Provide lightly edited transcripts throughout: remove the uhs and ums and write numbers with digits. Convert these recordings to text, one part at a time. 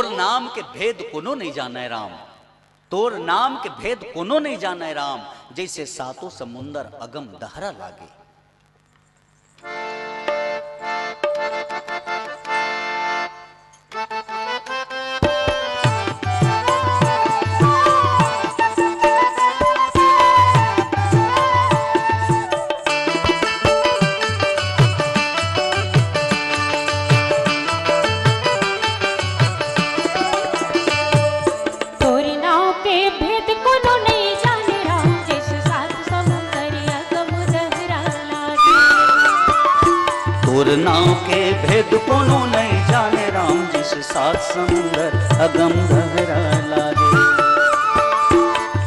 तोर नाम के भेद कोनो नहीं जाने राम, तोर नाम के भेद कोनो नहीं जाने राम, जैसे सातों समुंदर अगम दहरा लागे। तोर नाव के भेद कोनो नहीं जाने राम, जिस सात समुंदर अगम दहरा लागे।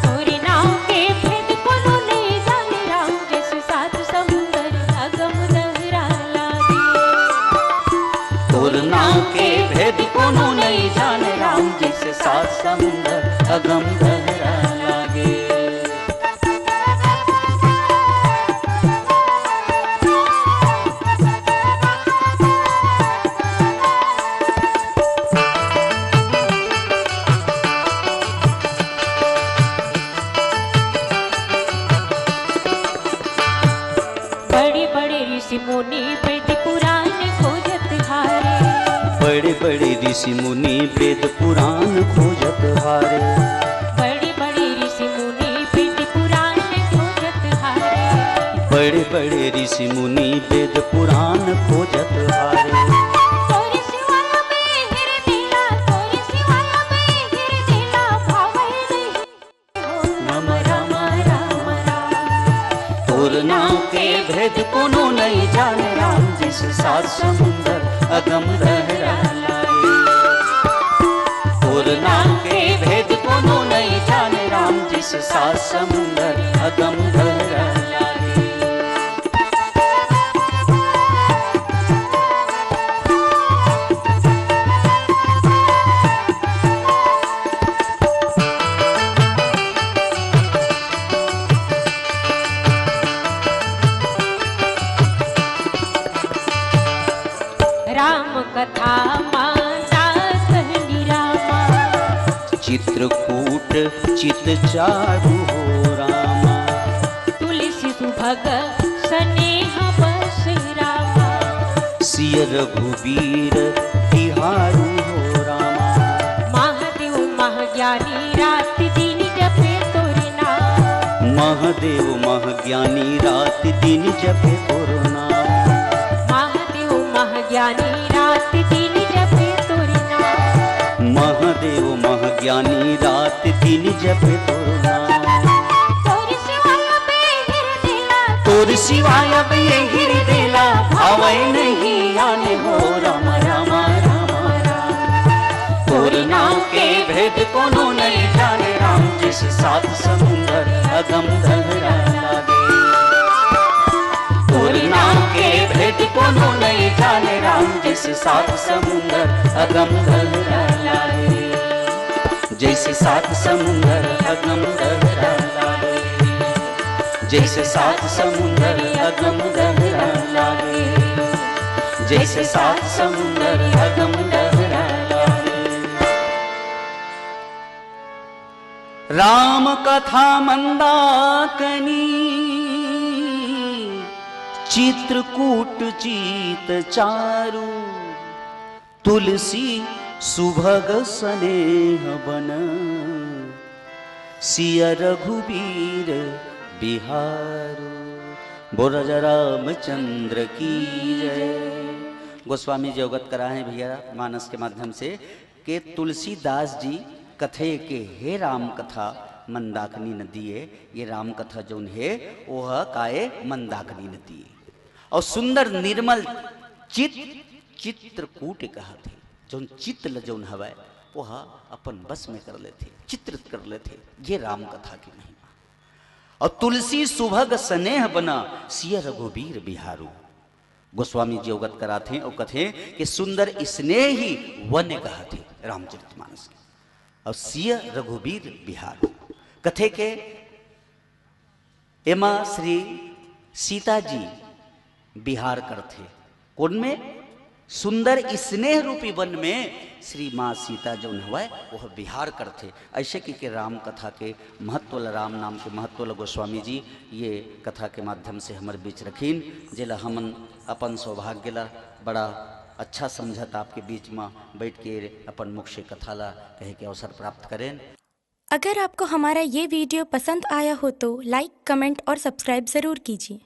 तोर नाव के भेद कोनो नहीं जाने राम, जिस सात समुंदर अगम दहरा लागे। तोर नाव के भेद कोनो नहीं जाने राम, जिस सात समुंदर अगम दहरा लागे। मुनि वेद पुराण खोजत हारे, बड़े बड़े ऋषि मुनि वेद पुराण खोजत हारे। बड़े बड़े ऋषि मुनि वेद पुराण खोजत हारे। बड़े बड़े ऋषि मुनि वेद पुराण खोजत हारे। तोर सिवाय में हिर देला, तोर सिवाय में हिर देला, भावै नहीं हो राम राम राम राम। तोर नाम के भेद कोनो नहीं जाने राम, जिस सात समुंदर अगम दहरा लागे। तोर नाम के भेद कोनो नहीं जाने राम, जिस सात समुंदर अगम दहरा लागे। राम कथा माता कहनी रामा, चित्रकूट चित चारु हो रामा। तुलसी सुभग स्नेह बस रामा, सिय रघुबीर बिहारू हो रामा। महादेव महाज्ञानी रात दिन जपे तोर नाम। महादेव महाज्ञानी रात दिन जपे तोर नाम। महादेव महाज्ञानी रात दिन जपे तोर नाम। महादेव महाज्ञानी रात दिन जपे तोर नाम। तोर सिवाय में हिर देला, तोर सिवाय अब ये हिर देला, भावै नहीं आने हो राम राम राम राम। तोर नाम के भेद कोनो नहीं जाने राम, जिस सात समुंदर अगम दहरा लागे। तोर नाम के भेद कोनो नहीं जाने राम, जिस सात समुंदर अगम दहरा लागे। जैसे सात समुंदर अगम दहरा लागे। जैसे सात समुंदर अगम दहरा लागे। जैसे सात समुंदर अगम दहरा लागे। राम कथा मंदाकिनी, चित्रकूट चित चारु। तुलसी सुभग स्नेह बन, सिय रघुबीर बिहारू। बोल राजा रामचंद्र की जय। गोस्वामी जी अवगत करा है भैया मानस के माध्यम से कि तुलसीदास जी कथे के हे राम कथा मंदाकिनी नदी है। ये राम कथा जो है वह काए मंदाकिनी नदी है। और सुंदर निर्मल चित्रकूट कहा थे, जो चित्त जौन हवा वह अपन बस में कर लेते, चित्रित कर लेते। ये राम कथा की महिमा। और तुलसी सुभग स्नेह बना, सिय रघुबीर बिहारू। गोस्वामी जी अवगत कराते और कथे कि सुंदर स्नेह ही वन कहा थे रामचरितमानस के। और सिय रघुबीर बिहारू कथे के एमा श्री सीता जी बिहार करते। कौन में? सुंदर स्नेह रूपी वन में श्री माँ सीता जो हुआ वह विहार करते। ऐसे कि राम कथा के महत्व राम नाम के महत्व गोस्वामी जी ये कथा के माध्यम से हमारे बीच रखीन, जिला हमन अपन सौभाग्य ला बड़ा अच्छा समझत आपके बीच में बैठ के अपन मुख से कथा ला कहे के अवसर प्राप्त करें। अगर आपको हमारा ये वीडियो पसंद आया हो तो लाइक, कमेंट और सब्सक्राइब ज़रूर कीजिए।